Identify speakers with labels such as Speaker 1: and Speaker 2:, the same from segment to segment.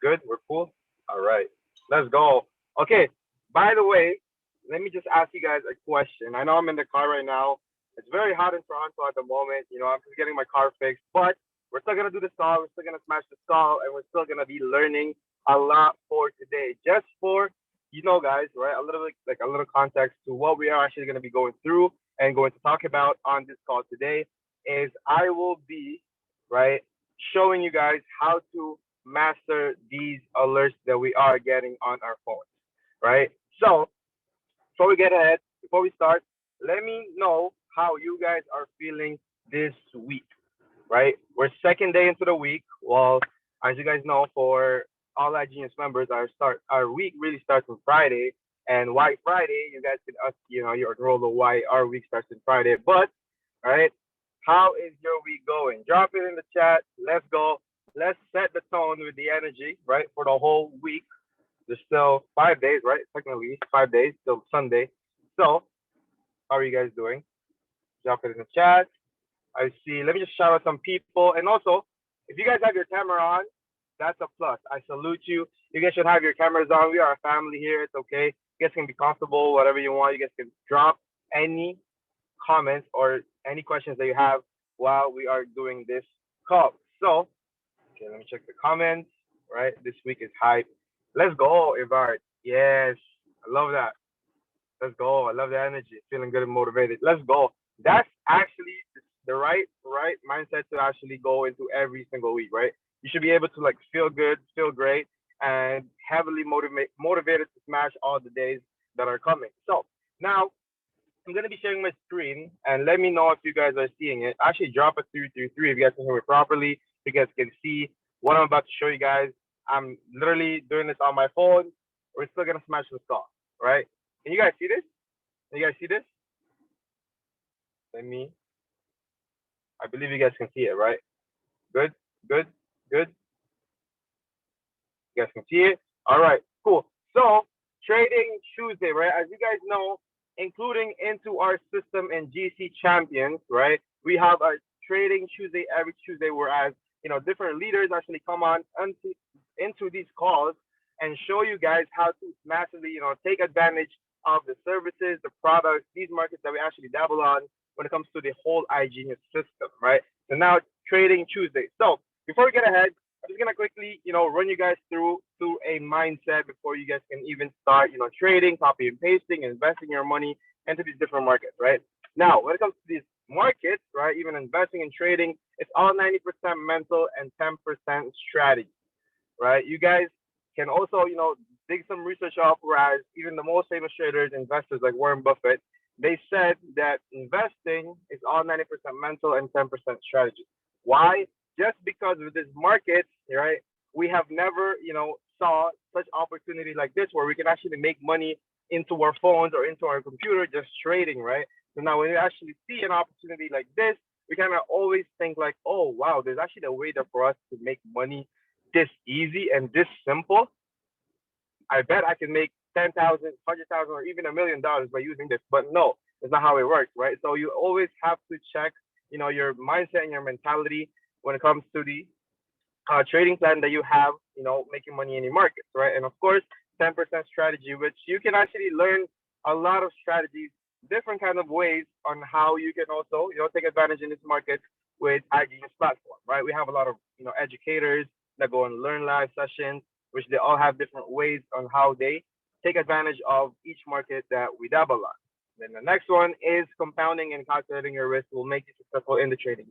Speaker 1: good? We're cool? All right. Let's go. Okay. By the way, let me just ask you guys a question. I know I'm in the car right now. It's very hot in Toronto at the moment. I'm just getting my car fixed, but we're still gonna do the stall. We're still gonna smash the stall, and we're still gonna be learning a lot for today. Just for guys, right? A little bit like a little context to what we are actually gonna be going through and going to talk about on this call today is I will be right showing you guys how to master these alerts that we are getting on our phones, right? So before we get ahead, before we start, let me know how you guys are feeling this week, right? We're second day into the week. Well, as you guys know, for all our Genius members, our week really starts on Friday. And why Friday? You guys can ask, your role of why our week starts on Friday. But, all right, how is your week going? Drop it in the chat. Let's go. Let's set the tone with the energy, right, for the whole week. There's still 5 days, right? Technically, 5 days till Sunday. So, how are you guys doing? Drop it in the chat. I see. Let me just shout out some people. And also, if you guys have your camera on, that's a plus. I salute you. You guys should have your cameras on. We are a family here. It's okay. You guys can be comfortable, whatever you want. You guys can drop any comments or any questions that you have while we are doing this call. So, okay, let me check the comments. Right, this week is hype. Let's go, Ivard. Yes, I love that. Let's go. I love the energy. Feeling good and motivated. Let's go. That's actually the right mindset to actually go into every single week, right? You should be able to like feel good, feel great, and heavily motivated to smash all the days that are coming. So now I'm gonna be sharing my screen and let me know if you guys are seeing it. Actually, drop a 333 if you guys can hear me properly. If you guys can see what I'm about to show you guys. I'm literally doing this on my phone. We're still gonna smash the star, right? Can you guys see this? Can you guys see this? I believe you guys can see it, right? Good, good, good. You guys can see it? All right, cool. So, Trading Tuesday, right? As you guys know, including into our system in GC Champions, right? We have our Trading Tuesday every Tuesday, whereas, different leaders actually come on into these calls and show you guys how to massively, take advantage of the services, the products, these markets that we actually dabble on when it comes to the whole iGenius system, right? So now Trading Tuesday. So before we get ahead, I'm just gonna quickly, run you guys through a mindset before you guys can even start, trading, copy and pasting, investing your money into these different markets, right? Now, when it comes to these markets, right, even investing and trading, it's all 90% mental and 10% strategy, right? You guys can also, dig some research up, whereas even the most famous traders, investors like Warren Buffett, they said that investing is all 90% mental and 10% strategy. Why? Just because with this market, right, we have never, saw such opportunity like this where we can actually make money into our phones or into our computer just trading, right? So now when we actually see an opportunity like this, we kind of always think like, oh, wow, there's actually a way there for us to make money this easy and this simple. I bet I can make 10,000, 100,000, or even $1,000,000 by using this. But no, it's not how it works, right? So you always have to check, your mindset and your mentality when it comes to the trading plan that you have, making money in the markets, right? And of course, 10% strategy, which you can actually learn a lot of strategies, different kind of ways on how you can also, take advantage in this market with iGenius platform, right? We have a lot of, educators that go and learn live sessions, which they all have different ways on how they take advantage of each market that we dabble on. Then the next one is compounding and calculating your risk will make you successful in the trading,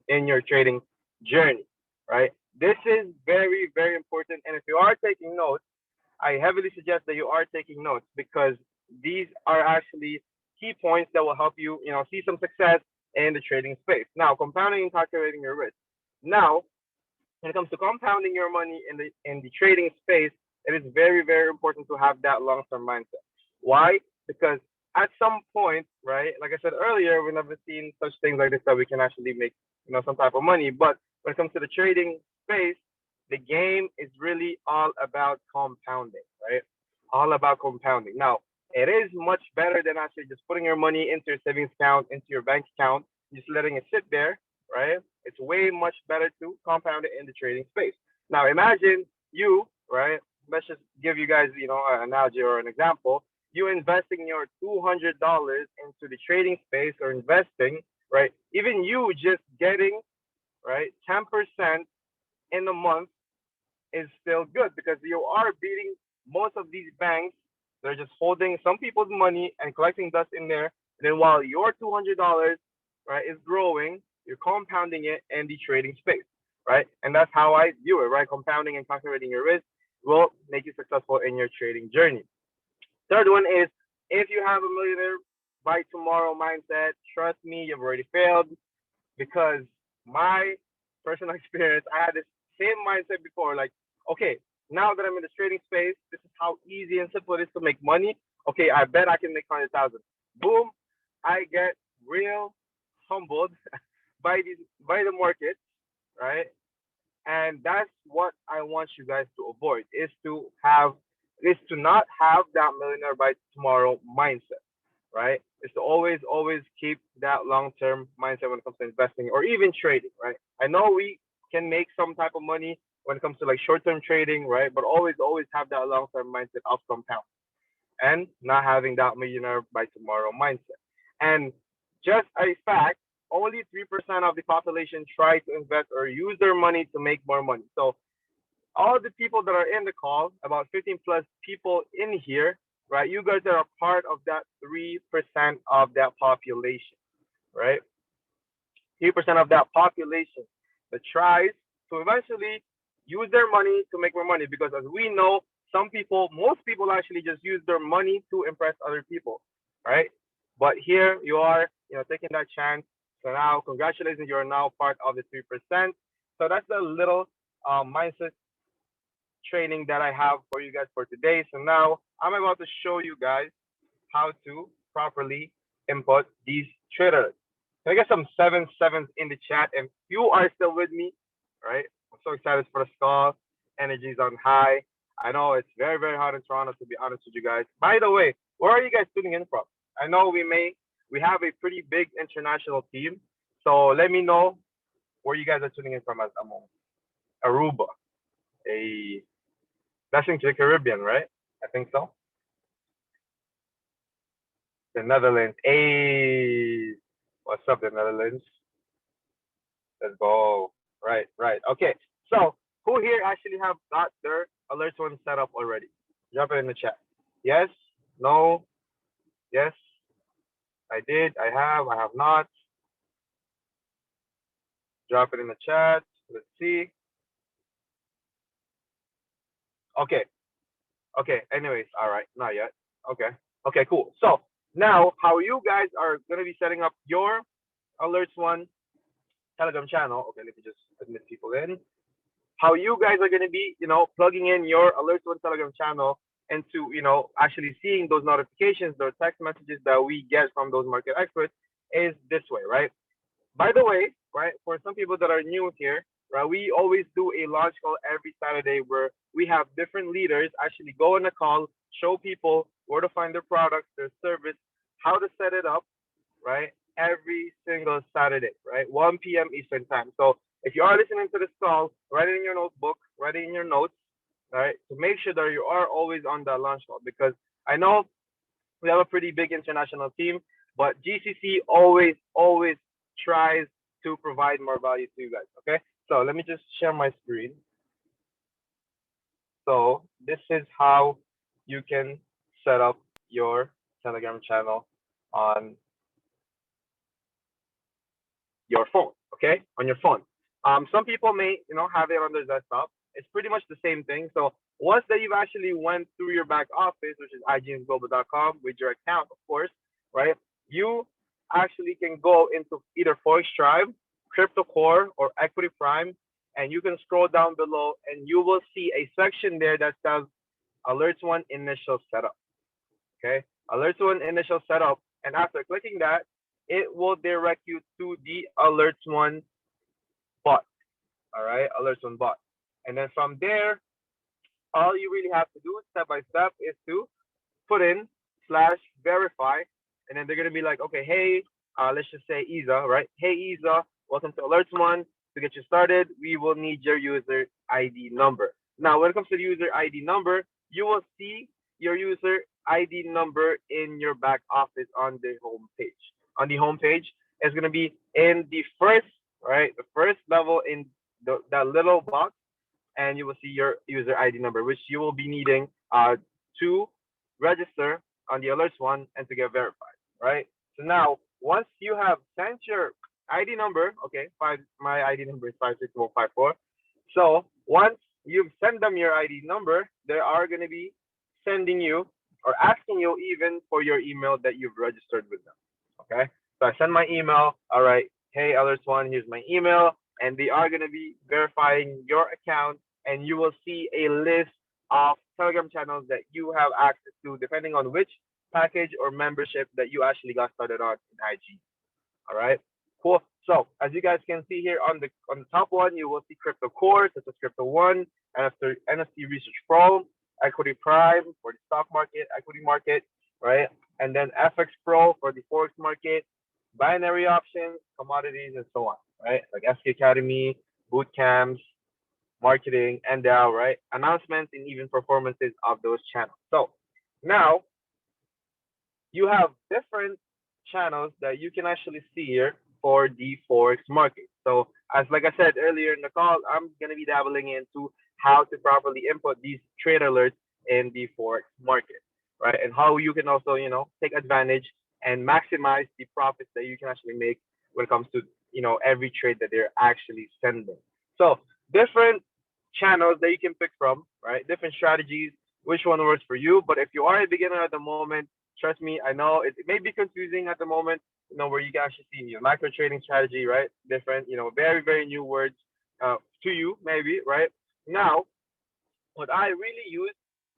Speaker 1: in your trading journey, right? This is very, very important. And if you are taking notes, I heavily suggest that you are taking notes because these are actually key points that will help you, see some success in the trading space. Now, compounding and calculating your risk. Now, when it comes to compounding your money in the trading space, it is very, very important to have that long-term mindset. Why? Because at some point, right, like I said earlier, we've never seen such things like this that we can actually make, some type of money. But when it comes to the trading space, the game is really all about compounding, right? All about compounding. Now, it is much better than actually just putting your money into your savings account, into your bank account, just letting it sit there, right? It's way much better to compound it in the trading space. Now, imagine you, right? Let's just give you guys, an analogy or an example. You investing your $200 into the trading space or investing, right? Even you just getting, right, 10% in a month is still good because you are beating most of these banks. They're just holding some people's money and collecting dust in there. And then while your $200, right, is growing, you're compounding it in the trading space, right? And that's how I view it, right? Compounding and calculating your risk will make you successful in your trading journey. Third one is if you have a millionaire by tomorrow mindset, trust me, you've already failed because my personal experience, I had this same mindset before. Like, okay, now that I'm in the trading space, this is how easy and simple it is to make money. Okay, I bet I can make 100,000. Boom, I get real humbled by the market, right? And that's what I want you guys to avoid is to not have that millionaire by tomorrow mindset, right? Is to always keep that long term mindset when it comes to investing or even trading, right? I know we can make some type of money when it comes to like short term trading, right? But always have that long term mindset of compound and not having that millionaire by tomorrow mindset. And just a fact, only 3% of the population try to invest or use their money to make more money. So all the people that are in the call, about 15 plus people in here, right? You guys are a part of that 3% of that population, right? 3% of that population that tries to eventually use their money to make more money because as we know, most people actually just use their money to impress other people, right? But here you are, taking that chance. So now, congratulations, you're now part of the 3%. So that's the little mindset training that I have for you guys for today. So now I'm about to show you guys how to properly input these traders. Can I get some 7 sevens in the chat? And you are still with me, right? I'm so excited for the call. Energy's on high. I know it's very, very hot in Toronto, to be honest with you guys. By the way, where are you guys tuning in from? I know we have a pretty big international team. So let me know where you guys are tuning in from at the moment. Aruba. That's in the Caribbean, right? I think so. The Netherlands. Hey, what's up, the Netherlands? Let's go. Right. Okay. So, who here actually have got their alerts one set up already? Drop it in the chat. Yes? No? Yes? I did. I have not. Drop it in the chat. Let's see. Okay. Anyways, all right. Not yet. Okay, cool. So, now how you guys are going to be setting up your alerts one Telegram channel. Okay, let me just admit people in. How you guys are going to be, plugging in your alerts one Telegram channel into, actually seeing those notifications, those text messages that we get from those market experts is this way, right? By the way, right, for some people that are new here, right, we always do a launch call every Saturday where we have different leaders actually go on a call, show people where to find their products, their service, how to set it up, right? Every single Saturday, right? 1 p.m. Eastern time. So if you are listening to this call, write it in your notebook, write it in your notes, right? To make sure that you are always on that launch call because I know we have a pretty big international team, but GCC always tries to provide more value to you guys. Okay, so let me just share my screen. So this is how you can set up your Telegram channel on your phone. Okay, on your phone. Some people may have it on their desktop. It's pretty much the same thing. So once that you've actually went through your back office, which is ignsglobal.com with your account, of course, right? You actually can go into either FOREX Tribe, Crypto Core, or Equity Prime, and you can scroll down below and you will see a section there that says Alerts One Initial Setup. Okay, Alerts One Initial Setup, and after clicking that, it will direct you to the Alerts One bot. All right, Alerts One bot, and then from there, all you really have to do step by step is to put in /verify, and then they're gonna be like, okay, hey, let's just say Isa, right? Hey Isa, welcome to Alerts One. To get you started, we will need your user ID number. Now, when it comes to the user ID number, you will see your user ID number in your back office on the home page. On the home page, it's going to be in the first, right, the first level in that little box, and you will see your user ID number, which you will be needing to register on the alerts one and to get verified, right? So now, once you have sent your ID number, okay, my ID number is 56154. So once you've sent them your ID number, they are going to be sending you or asking you even for your email that you've registered with them. Okay, so I send my email. All right, hey alerts one, here's my email, and they are going to be verifying your account, and you will see a list of Telegram channels that you have access to, depending on which package or membership that you actually got started on in IG. All right, cool. So as you guys can see here on the top one, you will see crypto core, such as crypto one, and after NFT research pro, equity prime for the stock market, equity market, right? And then FX pro for the forex market, binary options, commodities, and so on, right? Like SK Academy, boot camps, marketing, and right? Announcements and even performances of those channels. So now you have different channels that you can actually see here for the forex market. So as like I said earlier in the call, I'm going to be dabbling into how to properly input these trade alerts in the forex market, right? And how you can also, take advantage and maximize the profits that you can actually make when it comes to, every trade that they're actually sending. So different channels that you can pick from, right? Different strategies, which one works for you. But if you are a beginner at the moment, trust me, I know it may be confusing at the moment, where you can actually see your micro trading strategy, right? Different, very, very new words to you, maybe, right? Now, what I really use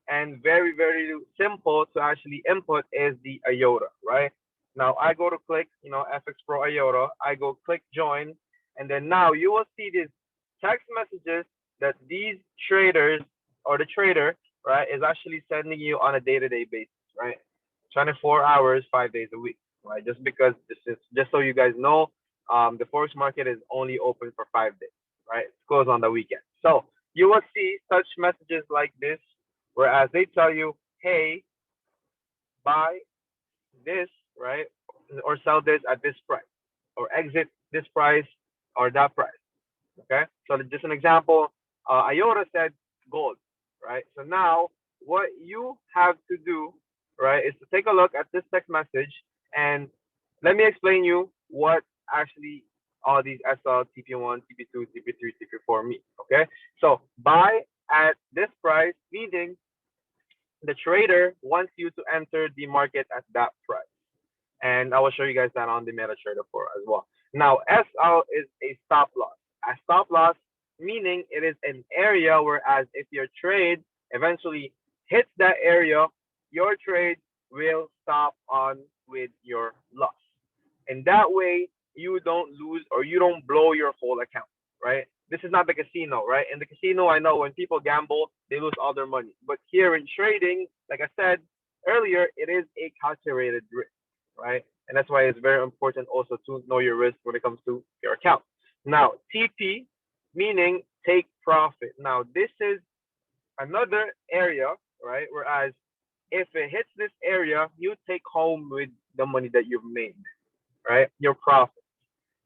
Speaker 1: and very, very simple to actually input is the IOTA, right? Now, I go to click, FX Pro IOTA, I go click join, and then now you will see these text messages that these traders or the trader, right, is actually sending you on a day-to-day basis, right? 24 hours, 5 days a week, right? Just because this is just so you guys know, the forex market is only open for 5 days, right? It goes on the weekend. So you will see such messages like this, whereas they tell you, hey, buy this, right, or sell this at this price, or exit this price or that price. Okay, so just an example, IOTA said gold, right? So now what you have to do, right, is to take a look at this text message and let me explain you what actually all these SL, TP1, TP2, TP3, TP4 mean. Okay, so buy at this price, meaning the trader wants you to enter the market at that price. And I will show you guys that on the Metatrader 4 as well. Now, SL is a stop loss. A stop loss meaning it is an area, whereas if your trade eventually hits that area, your trade will stop on with your loss. And that way, you don't lose or you don't blow your whole account, right? This is not the casino, right? In the casino, I know when people gamble, they lose all their money. But here in trading, like I said earlier, it is a calculated risk, right? And that's why it's very important also to know your risk when it comes to your account. Now, TP, meaning take profit. Now, this is another area, right? Whereas if it hits this area, you take home with the money that you've made, right? Your profit.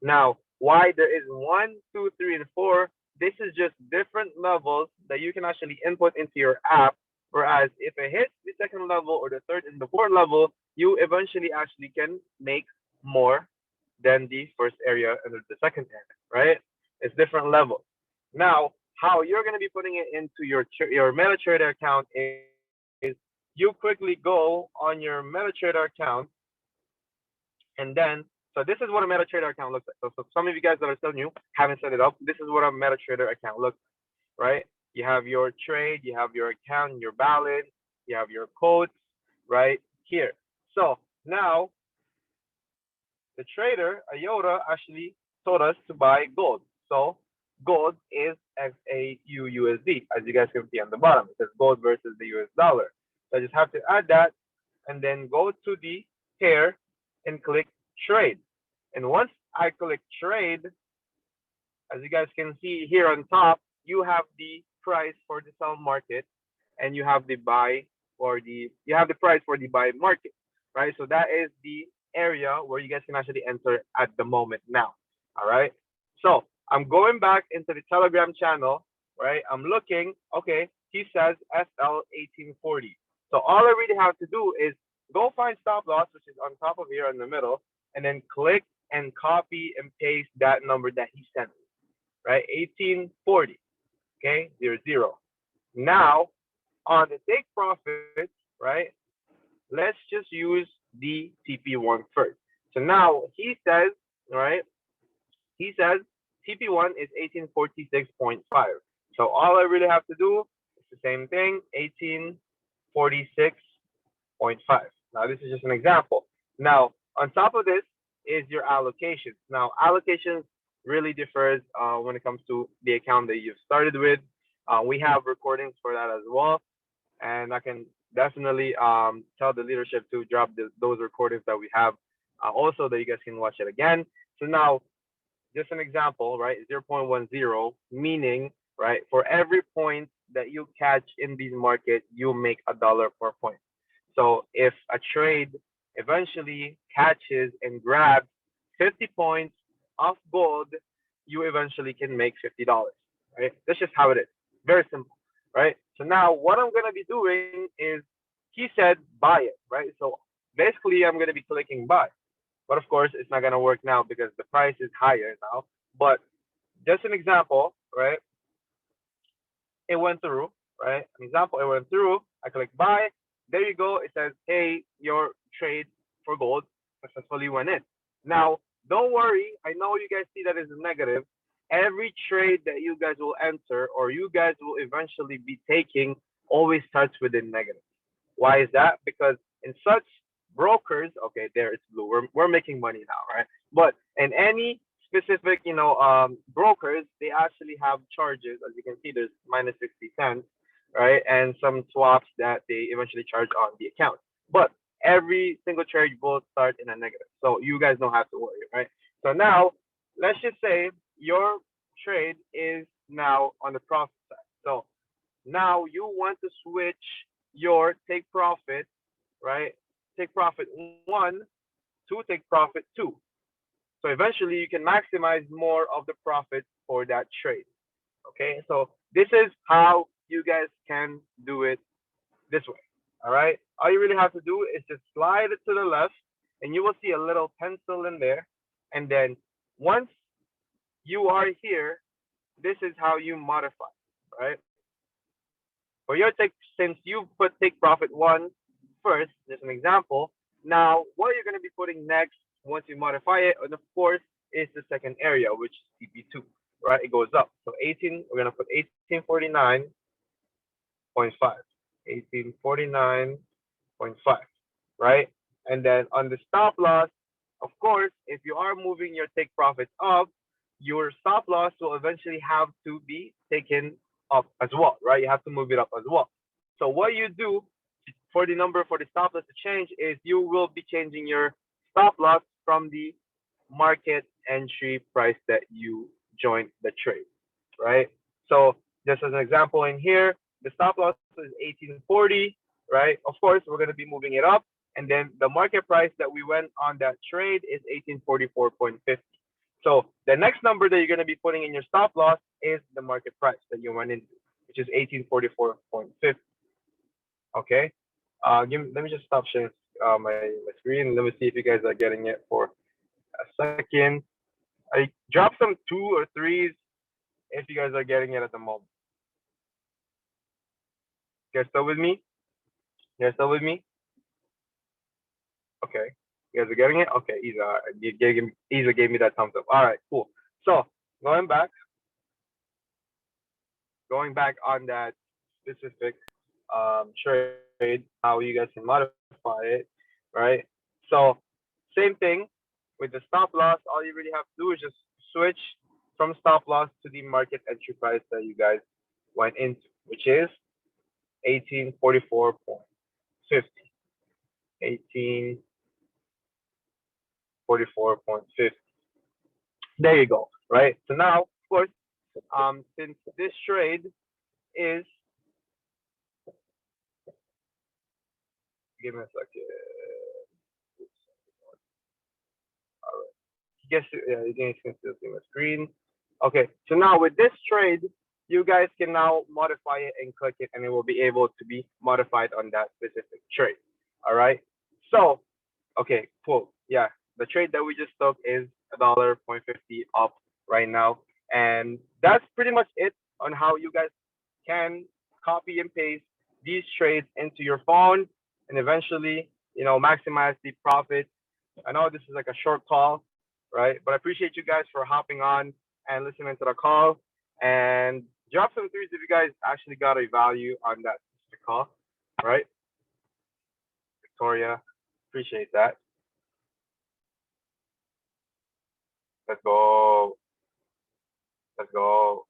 Speaker 1: Now, why there is 1, 2, 3, and 4, this is just different levels that you can actually input into your app. Whereas if it hits the second level or the third and the fourth level, you eventually actually can make more than the first area and the second area, right? It's different levels. Now, how you're going to be putting it into your Metatrader account is you quickly go on your Metatrader account, and then so this is what a Metatrader account looks like. So some of you guys that are still new haven't set it up. This is what a Metatrader account looks like, right? You have your trade, you have your account, your balance, you have your codes, right here. So now the trader, IOTA, actually told us to buy gold. So gold is XAUUSD, as you guys can see on the bottom. It says gold versus the US dollar. So I just have to add that and then go to the pair and click trade. And once I click trade, as you guys can see here on top, you have the price for the sell market, and you have the buy or you have the price for the buy market, right? So that is the area where you guys can actually enter at the moment now. All right. So I'm going back into the Telegram channel, right? I'm looking, okay, he says SL 1840. So all I really have to do is go find stop loss, which is on top of here in the middle, and then click and copy and paste that number that he sent me, right? 1840, okay, 00. Now, on the take profit, right, let's just use the TP1 first. So now he says, right, he says TP1 is 1846.5. So all I really have to do is the same thing, 1846.5. Now this is just an example. Now on top of this is your allocations. Now allocations really differs when it comes to the account that you've started with. We have recordings for that as well, and I can definitely tell the leadership to drop those recordings that we have also, that you guys can watch it again. So now, just an example, right? 0.10, meaning, right, for every point that you catch in these markets, you make $1 per point. So if a trade eventually catches and grabs 50 points of gold, you eventually can make $50, right? That's just how it is. Very simple, right? So now what I'm going to be doing is, he said buy it, right? So basically I'm going to be clicking buy. But of course, it's not going to work now because the price is higher now. But just an example, right? It went through, right? An example, it went through. I click buy. There you go. It says, hey, your trade for gold successfully went in. Now, don't worry. I know you guys see that as a negative. Every trade that you guys will enter or you guys will eventually be taking always starts with a negative. Why is that? Because in such brokers, okay, there it's blue. We're making money now, right? But in any specific, brokers, they actually have charges. As you can see, there's minus 60 cents, right? And some swaps that they eventually charge on the account. But every single trade will start in a negative. So you guys don't have to worry, right? So now, let's just say your trade is now on the profit side. So now you want to switch your take profit, right? Take profit 1 to take profit 2. So eventually you can maximize more of the profit for that trade. Okay, so this is how you guys can do it this way. All right, all you really have to do is just slide it to the left, and you will see a little pencil in there. And then once you are here, this is how you modify, right? For your take, since you put take profit 1 first, just an example. Now, what you're going to be putting next once you modify it, and of course, is the second area, which is TP2, right? It goes up. So 18, we're going to put 1849.5, 1849.5, right? And then on the stop loss, of course, if you are moving your take profits up, your stop loss will eventually have to be taken up as well, right? You have to move it up as well. So what you do for the number for the stop loss to change is you will be changing your stop loss from the market entry price that you joined the trade, right? So just as an example in here, the stop loss is 1840, right? Of course, we're going to be moving it up. And then the market price that we went on that trade is 1844.50. So the next number that you're going to be putting in your stop loss is the market price that you went into, which is 1844.50. Okay. Let me just stop sharing my screen. Let me see if you guys are getting it for a second. I dropped some 2 or 3s if you guys are getting it at the moment. You guys still with me? You guys still with me? Okay. You guys are getting it? Okay, Isa gave me that thumbs up. All right, cool. So going back on that specific trade, how you guys can modify it, right? So same thing with the stop loss. All you really have to do is just switch from stop loss to the market entry price that you guys went into, which is 1844.50. 1844.50. There you go, right? So now, of course, since this trade is, give me a second. All right. You guys can still see my screen. Okay, so now with this trade, you guys can now modify it and click it, and it will be able to be modified on that specific trade. All right. So, okay, cool. Yeah, the trade that we just took is $1.50 up right now, and that's pretty much it on how you guys can copy and paste these trades into your phone and eventually, maximize the profit. I know this is like a short call, right? But I appreciate you guys for hopping on and listening to the call. And drop some threes if you guys actually got a value on that specific call, right? Victoria, appreciate that. Let's go. Let's go.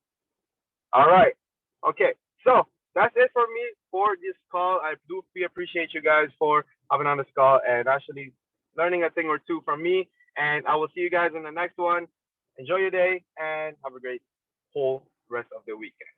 Speaker 1: All right. Okay. So that's it for me for this call. I do appreciate you guys for having on this call and actually learning a thing or two from me. And I will see you guys in the next one. Enjoy your day and have a great whole rest of the weekend.